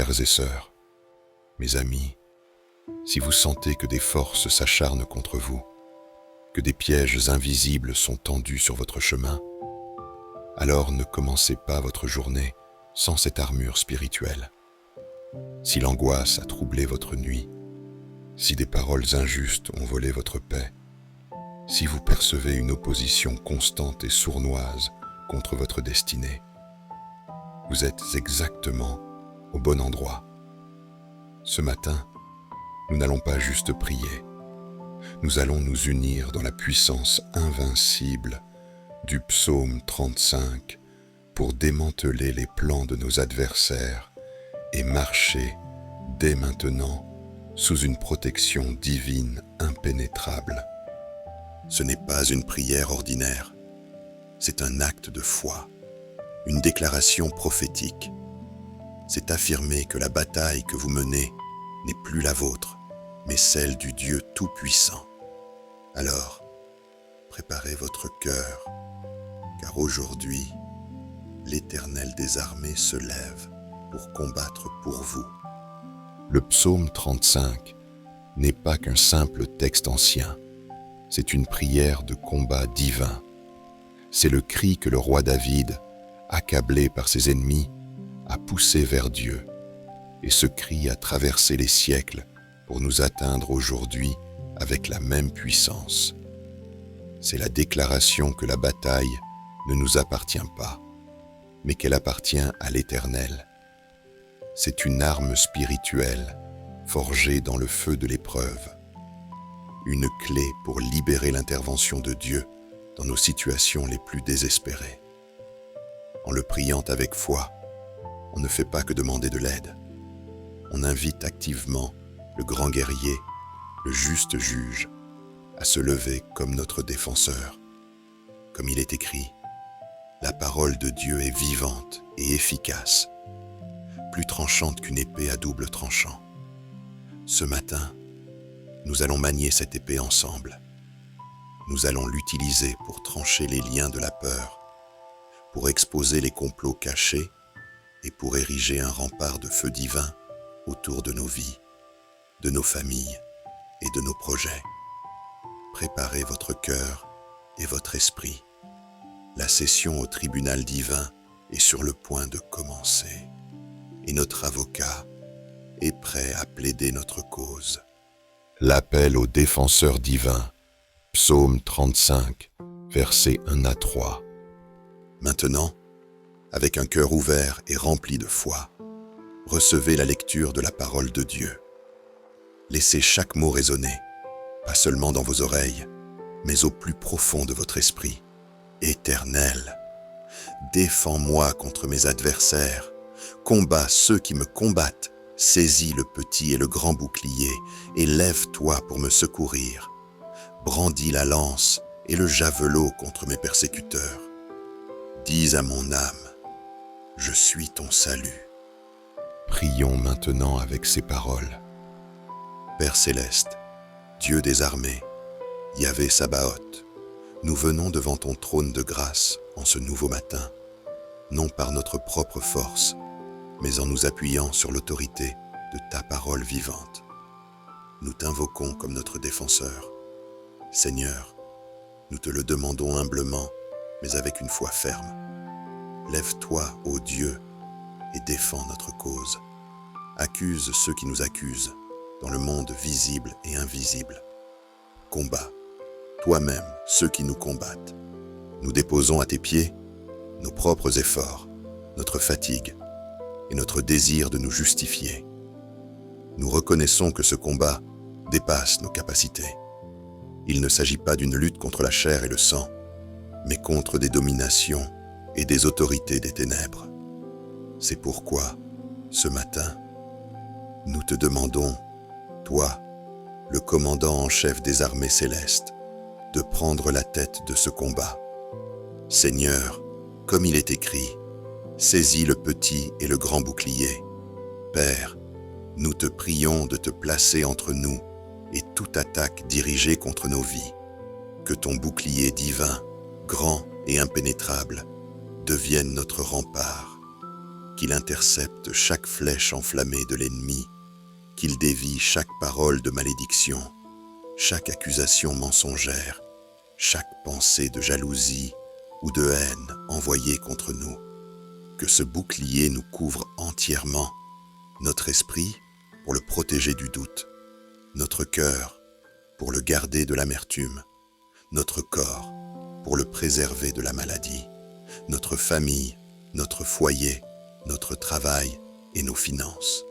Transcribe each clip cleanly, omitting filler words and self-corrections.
Frères et sœurs, mes amis, si vous sentez que des forces s'acharnent contre vous, que des pièges invisibles sont tendus sur votre chemin, alors ne commencez pas votre journée sans cette armure spirituelle. Si l'angoisse a troublé votre nuit, si des paroles injustes ont volé votre paix, si vous percevez une opposition constante et sournoise contre votre destinée, vous êtes exactement au bon endroit. Ce matin, nous n'allons pas juste prier, nous allons nous unir dans la puissance invincible du psaume 35 pour démanteler les plans de nos adversaires et marcher dès maintenant sous une protection divine impénétrable. Ce n'est pas une prière ordinaire, c'est un acte de foi, une déclaration prophétique. C'est affirmer que la bataille que vous menez n'est plus la vôtre, mais celle du Dieu Tout-Puissant. Alors, préparez votre cœur, car aujourd'hui, l'Éternel des armées se lève pour combattre pour vous. Le psaume 35 n'est pas qu'un simple texte ancien, c'est une prière de combat divin. C'est le cri que le roi David, accablé par ses ennemis, a poussé vers Dieu. Et ce cri a traversé les siècles pour nous atteindre aujourd'hui avec la même puissance. C'est la déclaration que la bataille ne nous appartient pas, mais qu'elle appartient à l'Éternel. C'est une arme spirituelle forgée dans le feu de l'épreuve, une clé pour libérer l'intervention de Dieu dans nos situations les plus désespérées. En le priant avec foi, on ne fait pas que demander de l'aide. On invite activement le grand guerrier, le juste juge, à se lever comme notre défenseur. Comme il est écrit, la parole de Dieu est vivante et efficace, plus tranchante qu'une épée à double tranchant. Ce matin, nous allons manier cette épée ensemble. Nous allons l'utiliser pour trancher les liens de la peur, pour exposer les complots cachés et pour ériger un rempart de feu divin autour de nos vies, de nos familles et de nos projets. Préparez votre cœur et votre esprit. La session au tribunal divin est sur le point de commencer et notre avocat est prêt à plaider notre cause. L'appel au défenseur divin, psaume 35, versets 1 à 3. Maintenant, avec un cœur ouvert et rempli de foi, recevez la lecture de la parole de Dieu. Laissez chaque mot résonner, pas seulement dans vos oreilles, mais au plus profond de votre esprit. Éternel, défends-moi contre mes adversaires, combats ceux qui me combattent, saisis le petit et le grand bouclier, et lève-toi pour me secourir. Brandis la lance et le javelot contre mes persécuteurs. Dis à mon âme, je suis ton salut. Prions maintenant avec ces paroles. Père céleste, Dieu des armées, Yahvé Sabaoth, nous venons devant ton trône de grâce en ce nouveau matin, non par notre propre force, mais en nous appuyant sur l'autorité de ta parole vivante. Nous t'invoquons comme notre défenseur. Seigneur, nous te le demandons humblement, mais avec une foi ferme. Lève-toi, ô Dieu, et défends notre cause. Accuse ceux qui nous accusent, dans le monde visible et invisible. Combat, toi-même, ceux qui nous combattent. Nous déposons à tes pieds nos propres efforts, notre fatigue et notre désir de nous justifier. Nous reconnaissons que ce combat dépasse nos capacités. Il ne s'agit pas d'une lutte contre la chair et le sang, mais contre des dominations et des autorités des ténèbres. C'est pourquoi, ce matin, nous te demandons, toi, le commandant en chef des armées célestes, de prendre la tête de ce combat. Seigneur, comme il est écrit, saisis le petit et le grand bouclier. Père, nous te prions de te placer entre nous et toute attaque dirigée contre nos vies. Que ton bouclier divin, grand et impénétrable, devienne notre rempart. qu'il intercepte chaque flèche enflammée de l'ennemi, qu'il dévie chaque parole de malédiction, chaque accusation mensongère, chaque pensée de jalousie ou de haine envoyée contre nous. Que ce bouclier nous couvre entièrement, notre esprit pour le protéger du doute, notre cœur pour le garder de l'amertume, notre corps pour le préserver de la maladie, notre famille, notre foyer, notre travail et nos finances.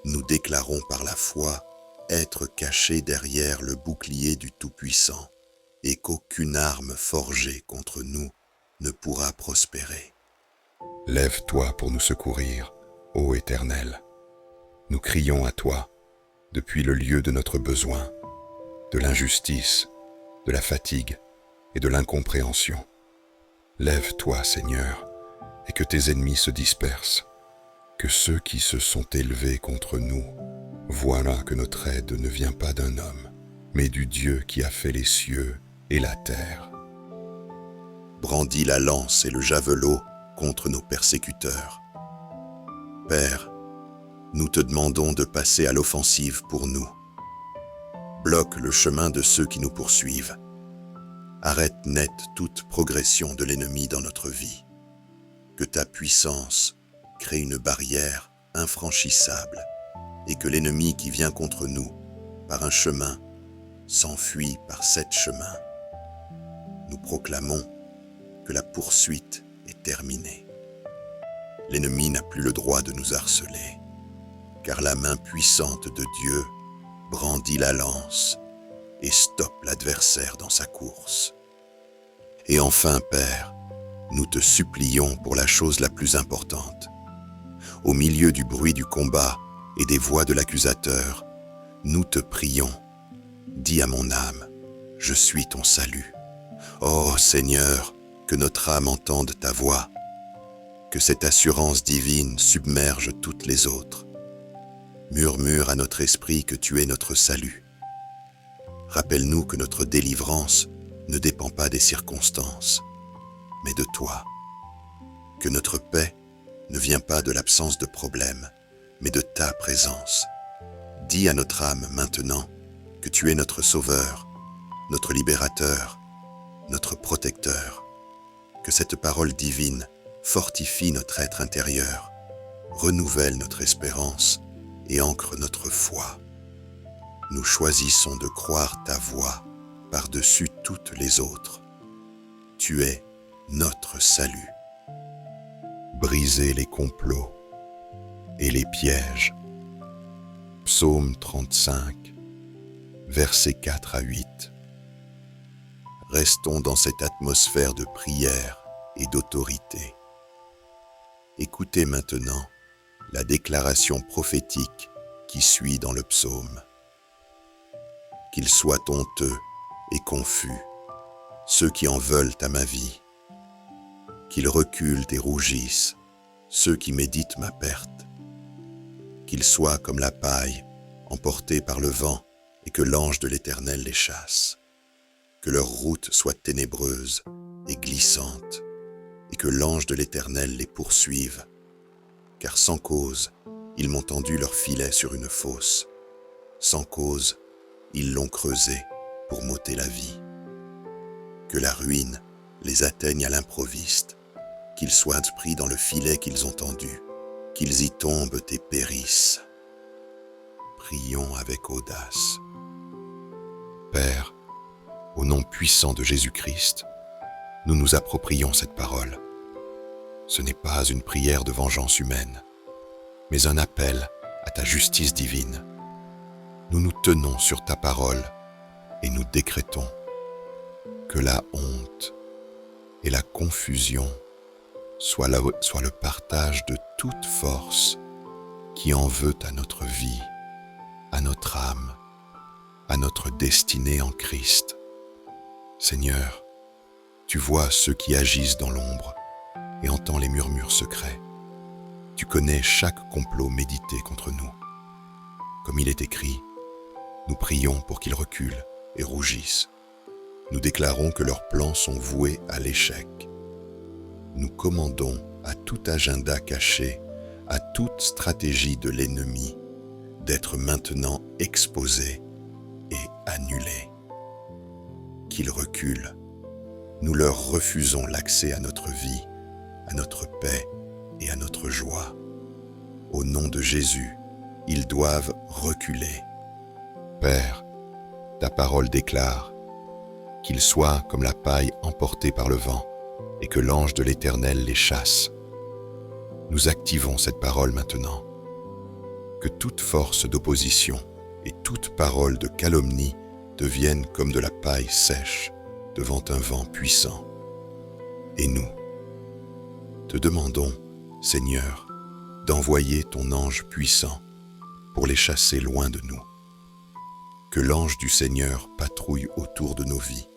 Nous déclarons par la foi être cachés derrière le bouclier du Tout-Puissant et qu'aucune arme forgée contre nous ne pourra prospérer. Lève-toi pour nous secourir, ô Éternel. Nous crions à toi depuis le lieu de notre besoin, de l'injustice, de la fatigue et de l'incompréhension. Lève-toi, Seigneur, et que tes ennemis se dispersent, que ceux qui se sont élevés contre nous voient là que notre aide ne vient pas d'un homme, mais du Dieu qui a fait les cieux et la terre. Brandis la lance et le javelot contre nos persécuteurs. Père, nous te demandons de passer à l'offensive pour nous. Bloque le chemin de ceux qui nous poursuivent. Arrête net toute progression de l'ennemi dans notre vie. Que ta puissance crée une barrière infranchissable et que l'ennemi qui vient contre nous par un chemin s'enfuit par 7 chemins. Nous proclamons que la poursuite est terminée. L'ennemi n'a plus le droit de nous harceler, car la main puissante de Dieu brandit la lance et stoppe l'adversaire dans sa course. Et enfin, Père, nous te supplions pour la chose la plus importante. Au milieu du bruit du combat et des voix de l'accusateur, nous te prions. Dis à mon âme, je suis ton salut. Ô Seigneur, que notre âme entende ta voix, que cette assurance divine submerge toutes les autres. Murmure à notre esprit que tu es notre salut. Rappelle-nous que notre délivrance ne dépend pas des circonstances, mais de toi. Que notre paix ne vient pas de l'absence de problèmes, mais de ta présence. Dis à notre âme maintenant que tu es notre sauveur, notre libérateur, notre protecteur. Que cette parole divine fortifie notre être intérieur, renouvelle notre espérance et ancre notre foi. Nous choisissons de croire ta voix par-dessus toutes les autres. Tu es notre salut. Brisez les complots et les pièges. Psaume 35, versets 4 à 8. Restons dans cette atmosphère de prière et d'autorité. Écoutez maintenant la déclaration prophétique qui suit dans le psaume. Qu'ils soient honteux et confus, ceux qui en veulent à ma vie. Qu'ils reculent et rougissent, ceux qui méditent ma perte. Qu'ils soient comme la paille, emportés par le vent, et que l'ange de l'Éternel les chasse. Que leur route soit ténébreuse et glissante, et que l'ange de l'Éternel les poursuive. Car sans cause, ils m'ont tendu leur filet sur une fosse. Sans cause, ils l'ont creusé pour m'ôter la vie. Que la ruine les atteigne à l'improviste, qu'ils soient pris dans le filet qu'ils ont tendu, qu'ils y tombent et périssent. Prions avec audace. Père, au nom puissant de Jésus-Christ, nous nous approprions cette parole. Ce n'est pas une prière de vengeance humaine, mais un appel à ta justice divine. Nous nous tenons sur ta parole et nous décrétons que la honte et la confusion soient le partage de toute force qui en veut à notre vie, à notre âme, à notre destinée en Christ. Seigneur, tu vois ceux qui agissent dans l'ombre et entends les murmures secrets. Tu connais chaque complot médité contre nous. Comme il est écrit, nous prions pour qu'ils reculent et rougissent. Nous déclarons que leurs plans sont voués à l'échec. Nous commandons à tout agenda caché à toute stratégie de l'ennemi d'être maintenant exposée et annulée. Qu'ils reculent. Nous leur refusons l'accès à notre vie, à notre paix et à notre joie. Au nom de Jésus, ils doivent reculer. Père, ta parole déclare qu'ils soient comme la paille emportée par le vent et que l'ange de l'Éternel les chasse. Nous activons cette parole maintenant. Que toute force d'opposition et toute parole de calomnie deviennent comme de la paille sèche devant un vent puissant. Et nous, te demandons, Seigneur, d'envoyer ton ange puissant pour les chasser loin de nous. Que l'ange du Seigneur patrouille autour de nos vies,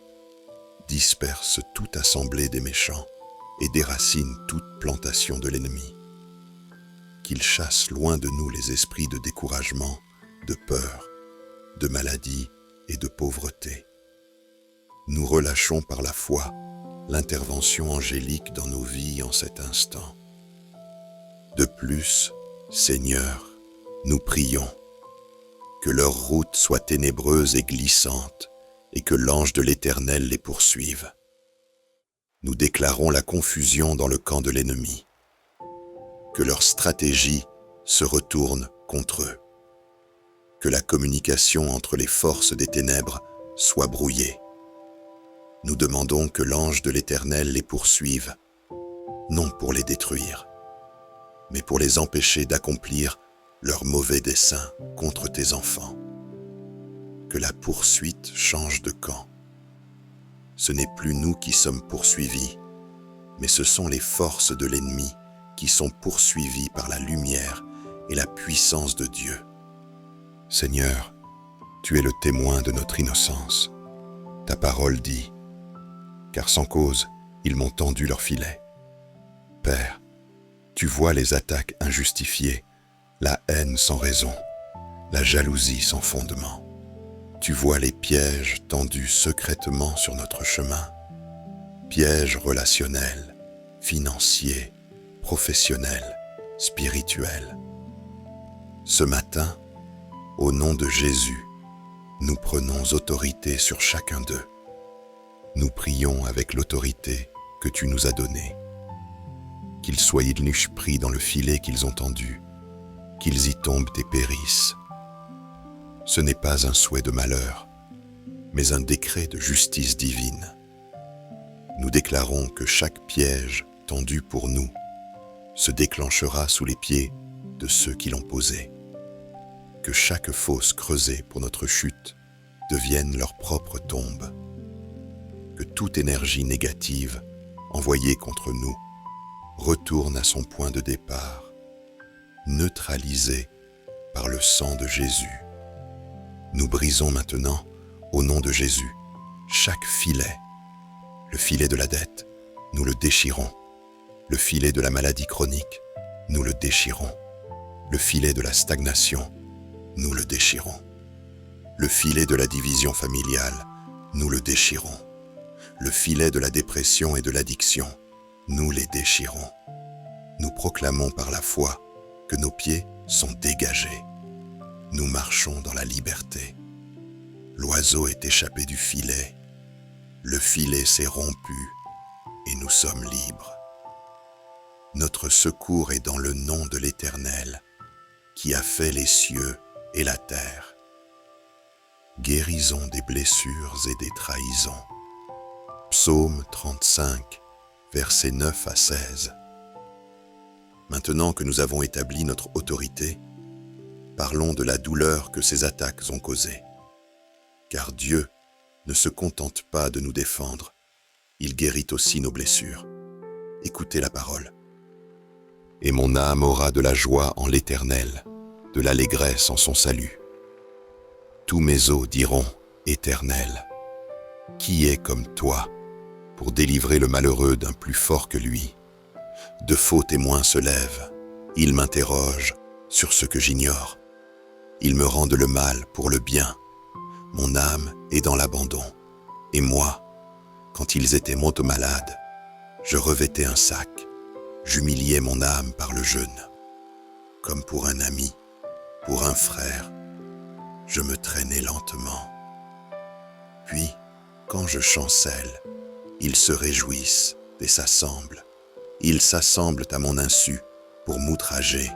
disperse toute assemblée des méchants et déracine toute plantation de l'ennemi. Qu'il chasse loin de nous les esprits de découragement, de peur, de maladie et de pauvreté. Nous relâchons par la foi l'intervention angélique dans nos vies en cet instant. De plus, Seigneur, nous prions que leur route soit ténébreuse et glissante et que l'ange de l'Éternel les poursuive. Nous déclarons la confusion dans le camp de l'ennemi, que leur stratégie se retourne contre eux, que la communication entre les forces des ténèbres soit brouillée. Nous demandons que l'ange de l'Éternel les poursuive, non pour les détruire, mais pour les empêcher d'accomplir leurs mauvais desseins contre tes enfants. Que la poursuite change de camp. Ce n'est plus nous qui sommes poursuivis, mais ce sont les forces de l'ennemi qui sont poursuivies par la lumière et la puissance de Dieu. Seigneur, tu es le témoin de notre innocence. Ta parole dit, car sans cause, ils m'ont tendu leur filet. Père, tu vois les attaques injustifiées, la haine sans raison, la jalousie sans fondement. Tu vois les pièges tendus secrètement sur notre chemin, pièges relationnels, financiers, professionnels, spirituels. Ce matin, au nom de Jésus, nous prenons autorité sur chacun d'eux. Nous prions avec l'autorité que tu nous as donnée. Qu'ils soient illuches pris dans le filet qu'ils ont tendu, qu'ils y tombent et périssent. Ce n'est pas un souhait de malheur, mais un décret de justice divine. Nous déclarons que chaque piège tendu pour nous se déclenchera sous les pieds de ceux qui l'ont posé. Que chaque fosse creusée pour notre chute devienne leur propre tombe. Que toute énergie négative envoyée contre nous retourne à son point de départ, neutralisée par le sang de Jésus. Nous brisons maintenant, au nom de Jésus, chaque filet. Le filet de la dette, nous le déchirons. Le filet de la maladie chronique, nous le déchirons. Le filet de la stagnation, nous le déchirons. Le filet de la division familiale, nous le déchirons. Le filet de la dépression et de l'addiction, nous les déchirons. Nous proclamons par la foi que nos pieds sont dégagés. Nous marchons dans la liberté. L'oiseau est échappé du filet. Le filet s'est rompu et nous sommes libres. Notre secours est dans le nom de l'Éternel, qui a fait les cieux et la terre. Guérison des blessures et des trahisons. Psaume 35, versets 9 à 16. Maintenant que nous avons établi notre autorité, parlons de la douleur que ces attaques ont causée. Car Dieu ne se contente pas de nous défendre, il guérit aussi nos blessures. Écoutez la parole. Et mon âme aura de la joie en l'Éternel, de l'allégresse en son salut. Tous mes os diront, Éternel, qui est comme toi pour délivrer le malheureux d'un plus fort que lui? De faux témoins se lèvent, ils m'interrogent sur ce que j'ignore. Ils me rendent le mal pour le bien. Mon âme est dans l'abandon. Et moi, quand ils étaient malades, je revêtais un sac. J'humiliais mon âme par le jeûne. comme pour un ami, pour un frère, je me traînais lentement. Puis, quand je chancelle, ils se réjouissent et s'assemblent. Ils s'assemblent à mon insu pour m'outrager.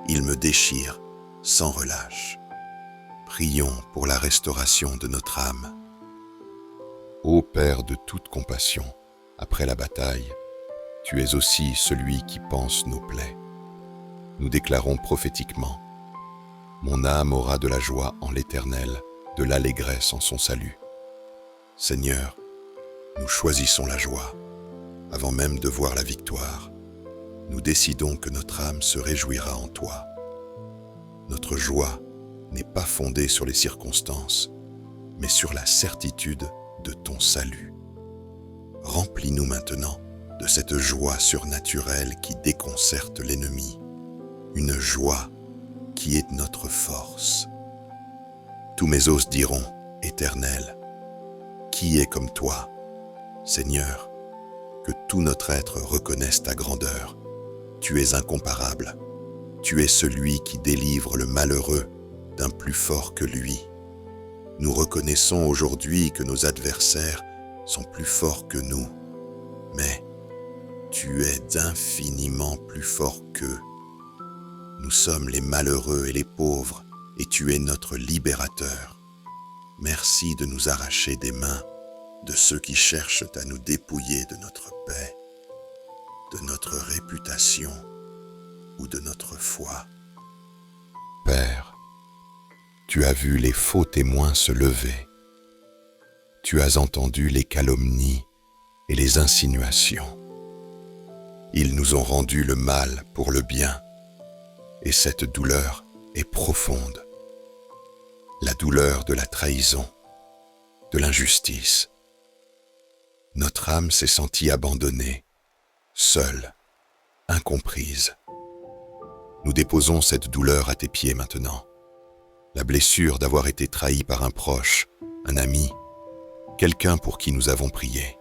Ils me déchirent sans relâche. Prions pour la restauration de notre âme. Ô Père de toute compassion, après la bataille, tu es aussi celui qui pense nos plaies. Nous déclarons prophétiquement: mon âme aura de la joie en l'Éternel, de l'allégresse en son salut. Seigneur, nous choisissons la joie, avant même de voir la victoire. Nous décidons que notre âme se réjouira en toi. Notre joie n'est pas fondée sur les circonstances, mais sur la certitude de ton salut. Remplis-nous maintenant de cette joie surnaturelle qui déconcerte l'ennemi, une joie qui est notre force. Tous mes os diront: Éternel, qui est comme toi? Seigneur, que tout notre être reconnaisse ta grandeur. Tu es incomparable. Tu es celui qui délivre le malheureux d'un plus fort que lui. Nous reconnaissons aujourd'hui que nos adversaires sont plus forts que nous, mais tu es infiniment plus fort qu'eux. Nous sommes les malheureux et les pauvres, et tu es notre libérateur. Merci de nous arracher des mains de ceux qui cherchent à nous dépouiller de notre paix, de notre réputation ou de notre foi. Père, tu as vu les faux témoins se lever. Tu as entendu les calomnies et les insinuations. Ils nous ont rendu le mal pour le bien, et cette douleur est profonde. La douleur de la trahison, de l'injustice. Notre âme s'est sentie abandonnée, seule, incomprise. Nous déposons cette douleur à tes pieds maintenant. La blessure d'avoir été trahi par un proche, un ami, quelqu'un pour qui nous avons prié.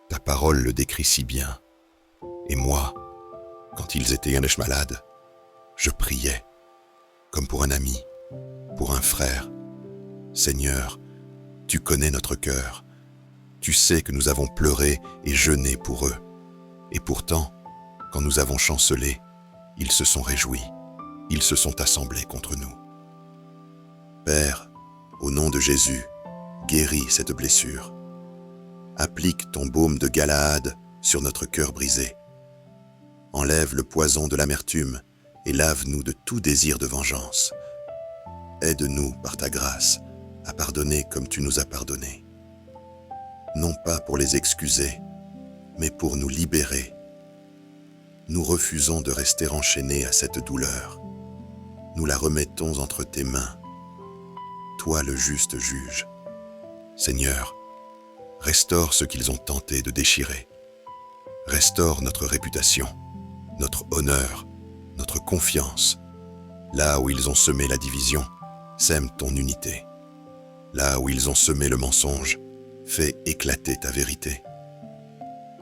Ta parole le décrit si bien. Et moi, quand ils étaient malades, je priais, comme pour un ami, pour un frère. Seigneur, tu connais notre cœur. Tu sais que nous avons pleuré et jeûné pour eux. Et pourtant, quand nous avons chancelé, ils se sont réjouis. Ils se sont assemblés contre nous. Père, au nom de Jésus, guéris cette blessure. Applique ton baume de Galaad sur notre cœur brisé. Enlève le poison de l'amertume et lave-nous de tout désir de vengeance. Aide-nous, par ta grâce, à pardonner comme tu nous as pardonné. Non pas pour les excuser, mais pour nous libérer. Nous refusons de rester enchaînés à cette douleur. Nous la remettons entre tes mains. Toi le juste juge. Seigneur, restaure ce qu'ils ont tenté de déchirer. Restaure notre réputation, notre honneur, notre confiance. Là où ils ont semé la division, sème ton unité. Là où ils ont semé le mensonge, fais éclater ta vérité.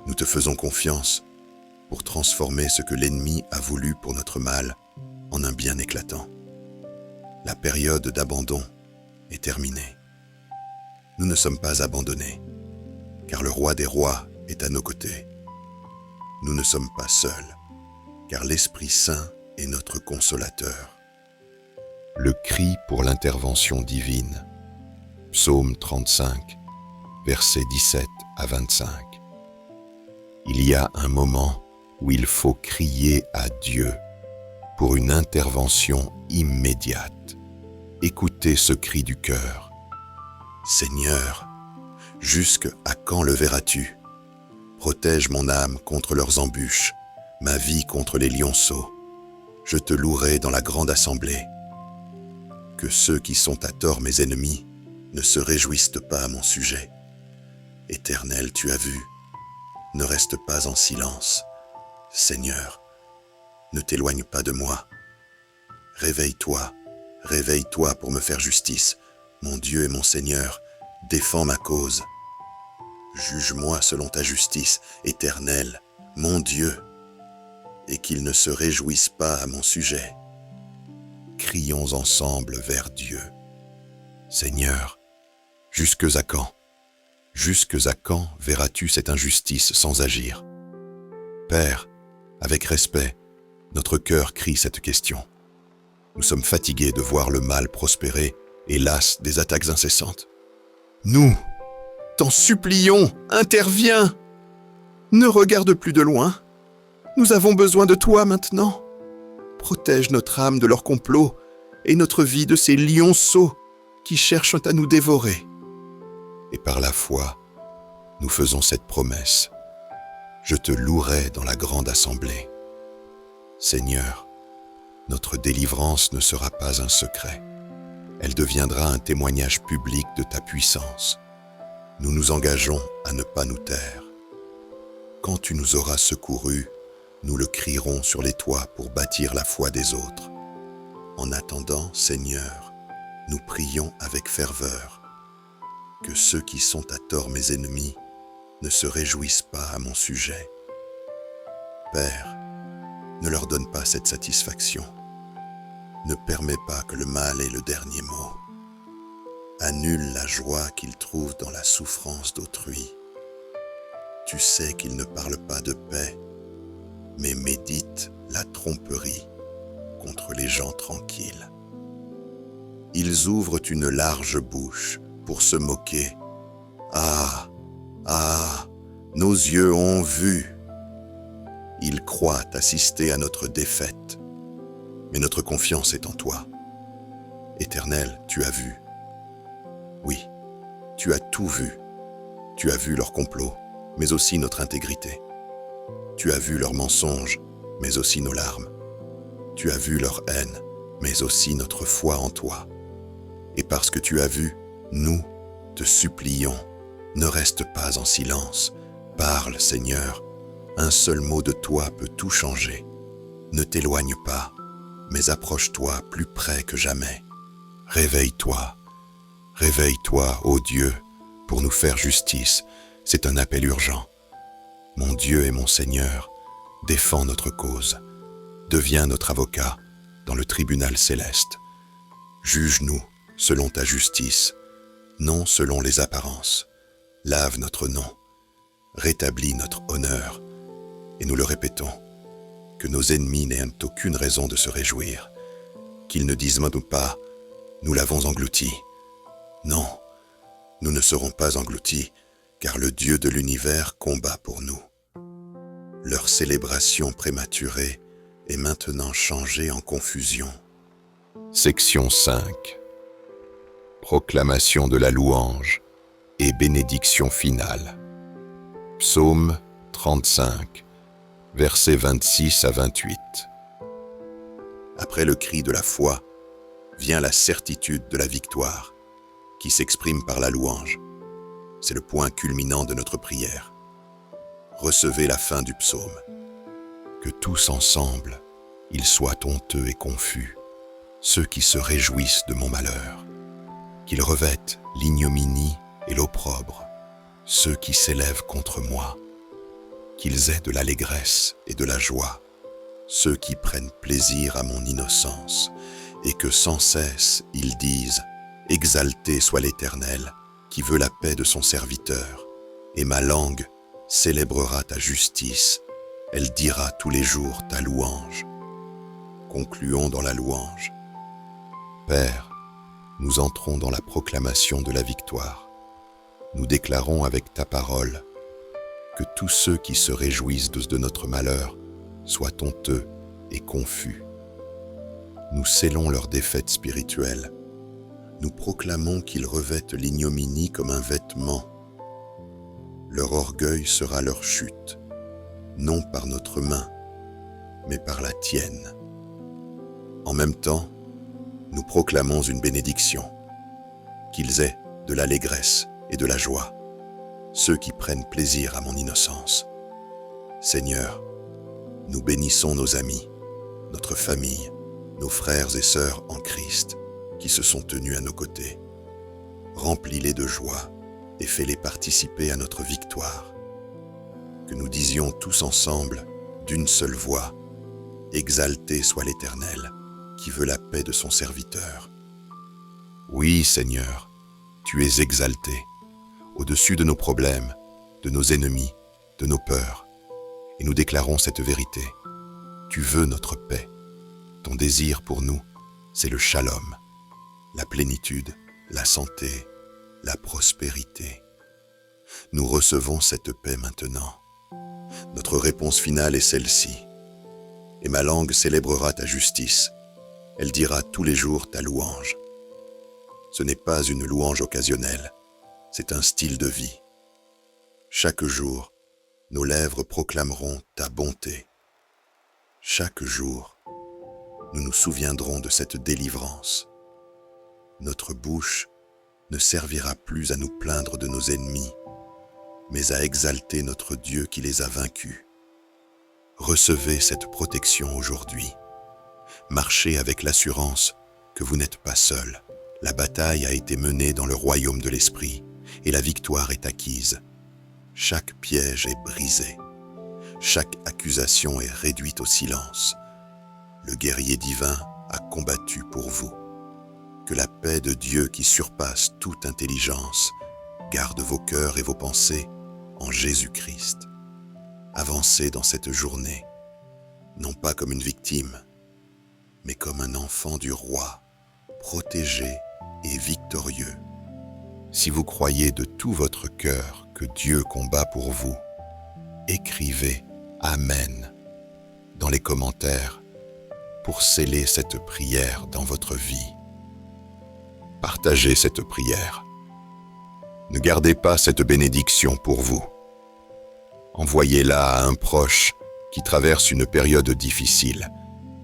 Nous te faisons confiance pour transformer ce que l'ennemi a voulu pour notre mal en un bien éclatant. La période d'abandon est terminée. Nous ne sommes pas abandonnés, car le roi des rois est à nos côtés. Nous ne sommes pas seuls, car l'Esprit Saint est notre consolateur. Le cri pour l'intervention divine. Psaume 35, versets 17 à 25. Il y a un moment où il faut crier à Dieu pour une intervention immédiate. Écoutez ce cri du cœur. Seigneur, jusqu'à quand le verras-tu? Protège mon âme contre leurs embûches, ma vie contre les lionceaux. Je te louerai dans la grande assemblée. Que ceux qui sont à tort mes ennemis ne se réjouissent pas à mon sujet. Éternel, tu as vu, ne reste pas en silence. Seigneur, ne t'éloigne pas de moi. Réveille-toi, réveille-toi pour me faire justice. Mon Dieu et mon Seigneur, défends ma cause. Juge-moi selon ta justice, Éternel, mon Dieu. et qu'ils ne se réjouissent pas à mon sujet. Crions ensemble vers Dieu. Seigneur, jusque à quand? Jusque à quand verras-tu cette injustice sans agir? Père, avec respect, notre cœur crie cette question. Nous sommes fatigués de voir le mal prospérer et las des attaques incessantes. Nous, t'en supplions, interviens! Ne regarde plus de loin. Nous avons besoin de toi maintenant. Protège notre âme de leur complot et notre vie de ces lionceaux qui cherchent à nous dévorer. Et par la foi, nous faisons cette promesse. Je te louerai dans la grande assemblée. Seigneur, notre délivrance ne sera pas un secret. Elle deviendra un témoignage public de ta puissance. Nous nous engageons à ne pas nous taire. Quand tu nous auras secourus, nous le crierons sur les toits pour bâtir la foi des autres. En attendant, Seigneur, nous prions avec ferveur. Que ceux qui sont à tort mes ennemis ne se réjouissent pas à mon sujet. Père, ne leur donne pas cette satisfaction. Ne permets pas que le mal ait le dernier mot. Annule la joie qu'ils trouvent dans la souffrance d'autrui. Tu sais qu'ils ne parlent pas de paix, mais méditent la tromperie contre les gens tranquilles. Ils ouvrent une large bouche pour se moquer. Ah, ah, nos yeux ont vu. Ils croient assister à notre défaite, mais notre confiance est en toi. Éternel, tu as vu. Oui, tu as tout vu. Tu as vu leur complot, mais aussi notre intégrité. Tu as vu leurs mensonges, mais aussi nos larmes. Tu as vu leur haine, mais aussi notre foi en toi. Et parce que tu as vu, nous te supplions, ne reste pas en silence. Parle, Seigneur. Un seul mot de toi peut tout changer. Ne t'éloigne pas, mais approche-toi plus près que jamais. Réveille-toi, réveille-toi, ô Dieu, pour nous faire justice. C'est un appel urgent. Mon Dieu et mon Seigneur, défends notre cause. Deviens notre avocat dans le tribunal céleste. Juge-nous selon ta justice, non selon les apparences. Lave notre nom, rétablis notre honneur, et nous le répétons, que nos ennemis n'aient aucune raison de se réjouir, qu'ils ne disent même pas « nous l'avons englouti ». Non, nous ne serons pas engloutis, car le Dieu de l'univers combat pour nous. Leur célébration prématurée est maintenant changée en confusion. Section 5. Proclamation de la louange et bénédiction finale. Psaume 35, versets 26 à 28. Après le cri de la foi, vient la certitude de la victoire, qui s'exprime par la louange. C'est le point culminant de notre prière. Recevez la fin du psaume. Que tous ensemble, ils soient honteux et confus, ceux qui se réjouissent de mon malheur, qu'ils revêtent l'ignominie et l'opprobre, ceux qui s'élèvent contre moi, qu'ils aient de l'allégresse et de la joie, ceux qui prennent plaisir à mon innocence, et que sans cesse ils disent « Exalté soit l'Éternel, qui veut la paix de son serviteur, et ma langue célébrera ta justice, elle dira tous les jours ta louange. » Concluons dans la louange. Père, nous entrons dans la proclamation de la victoire. Nous déclarons avec ta parole que tous ceux qui se réjouissent de notre malheur soient honteux et confus. Nous scellons leur défaite spirituelle. Nous proclamons qu'ils revêtent l'ignominie comme un vêtement. Leur orgueil sera leur chute, non par notre main, mais par la tienne. En même temps, nous proclamons une bénédiction, qu'ils aient de l'allégresse et de la joie, ceux qui prennent plaisir à mon innocence. Seigneur, nous bénissons nos amis, notre famille, nos frères et sœurs en Christ qui se sont tenus à nos côtés. Remplis-les de joie et fais-les participer à notre victoire. Que nous disions tous ensemble, d'une seule voix, Exalté soit l'Éternel, qui veut la paix de son serviteur. Oui, Seigneur, tu es exalté, au-dessus de nos problèmes, de nos ennemis, de nos peurs. Et nous déclarons cette vérité. Tu veux notre paix. Ton désir pour nous, c'est le shalom, la plénitude, la santé, la prospérité. Nous recevons cette paix maintenant. Notre réponse finale est celle-ci. Et ma langue célébrera ta justice. Elle dira tous les jours ta louange. Ce n'est pas une louange occasionnelle, c'est un style de vie. Chaque jour, nos lèvres proclameront ta bonté. Chaque jour, nous nous souviendrons de cette délivrance. Notre bouche ne servira plus à nous plaindre de nos ennemis, mais à exalter notre Dieu qui les a vaincus. Recevez cette protection aujourd'hui. Marchez avec l'assurance que vous n'êtes pas seul. La bataille a été menée dans le royaume de l'Esprit et la victoire est acquise. Chaque piège est brisé. Chaque accusation est réduite au silence. Le guerrier divin a combattu pour vous. Que la paix de Dieu qui surpasse toute intelligence garde vos cœurs et vos pensées en Jésus-Christ. Avancez dans cette journée, non pas comme une victime, mais comme un enfant du roi, protégé et victorieux. Si vous croyez de tout votre cœur que Dieu combat pour vous, écrivez « Amen » dans les commentaires pour sceller cette prière dans votre vie. Partagez cette prière. Ne gardez pas cette bénédiction pour vous. Envoyez-la à un proche qui traverse une période difficile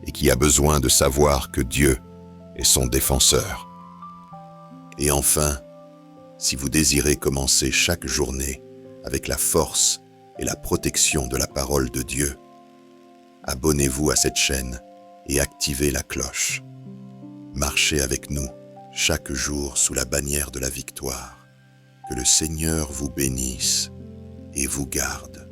et qui a besoin de savoir que Dieu est son défenseur. Et enfin, si vous désirez commencer chaque journée avec la force et la protection de la parole de Dieu, abonnez-vous à cette chaîne et activez la cloche. Marchez avec nous chaque jour sous la bannière de la victoire. Que le Seigneur vous bénisse et vous garde.